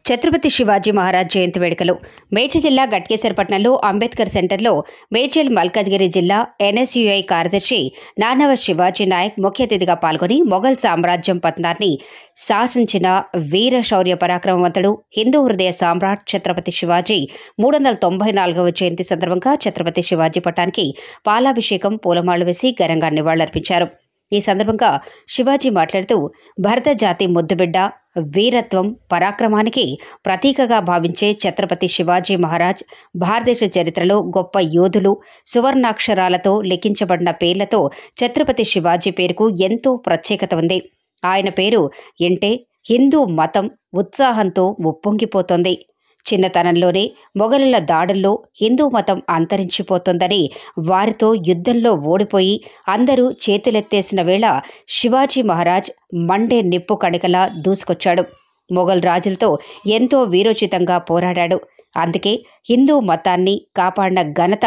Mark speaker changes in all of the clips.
Speaker 1: ఛత్రపతి శివాజీ మహారాజ్ జయంతి వేడుకలు మేడ్చల్ జిల్లా గట్కేసరపట్నంలో అంబేద్కర్ సెంటర్లో మేడ్చల్ మల్కాజ్గిరి జిల్లా ఎన్ఎస్యుఐ కార్యదర్శి నానవ శివాజీ నాయక్ ముఖ్య అతిథిగా పాల్గొని మొఘల్ సామ్రాజ్యం పతనాన్ని శాసించిన వీర శౌర్య పరాక్రమవంతుడు హిందూ హృదయ సామ్రాట్ ఛత్రపతి శివాజీ 394వ జయంతి సందర్భంగా ఛత్రపతి శివాజీ పటానికి పాలాభిషేకం పూలమాళ్లు వేసి ఘనంగా నివాళులర్పించారు. ఈ సందర్భంగా శివాజీ మాట్లాడుతూ భరత జాతి ముద్దుబిడ్డ, వీరత్వం, పరాక్రమానికి ప్రతీకగా భావించే ఛత్రపతి శివాజీ మహారాజ్ భారతదేశ చరిత్రలో గొప్ప యోధులు, సువర్ణాక్షరాలతో లిఖించబడిన పేర్లతో ఛత్రపతి శివాజీ పేరుకు ఎంతో ప్రత్యేకత ఉంది. ఆయన పేరు వింటే హిందూ మతం ఉత్సాహంతో ఉప్పొంగిపోతోంది. చిన్నతనంలోనే మొఘలుల దాడుల్లో హిందూ మతం అంతరించిపోతోందని, వారితో యుద్ధంలో ఓడిపోయి అందరూ చేతులెత్తేసిన వేళ శివాజీ మహారాజ్ మండే నిప్పు కణికలా దూసుకొచ్చాడు. మొఘల్ రాజులతో ఎంతో వీరోచితంగా పోరాడాడు. అందుకే హిందూ మతాన్ని కాపాడిన ఘనత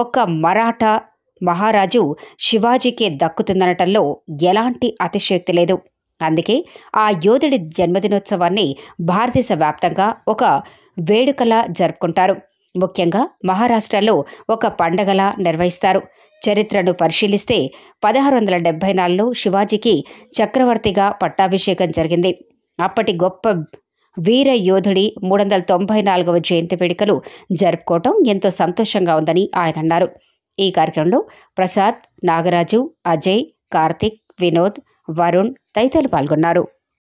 Speaker 1: ఒక్క మరాఠా మహారాజు శివాజీకే దక్కుతుందనటంలో ఎలాంటి అతిశయోక్తి లేదు. అందుకే ఆ యోధుడి జన్మదినోత్సవాన్ని భారతదేశ వ్యాప్తంగా ఒక వేడుకలా జరుపుకుంటారు. ముఖ్యంగా మహారాష్ట్రలో ఒక పండగలా నిర్వహిస్తారు. చరిత్రను పరిశీలిస్తే 1674లో శివాజీకి చక్రవర్తిగా పట్టాభిషేకం జరిగింది. అప్పటి గొప్ప వీర యోధుడి 394వ జయంతి వేడుకలు జరుపుకోవటం ఎంతో సంతోషంగా ఉందని ఆయన అన్నారు. ఈ కార్యక్రమంలో ప్రసాద్, నాగరాజు, అజయ్, కార్తిక్, వినోద్, వరుణ్ తదితరులు పాల్గొన్నారు.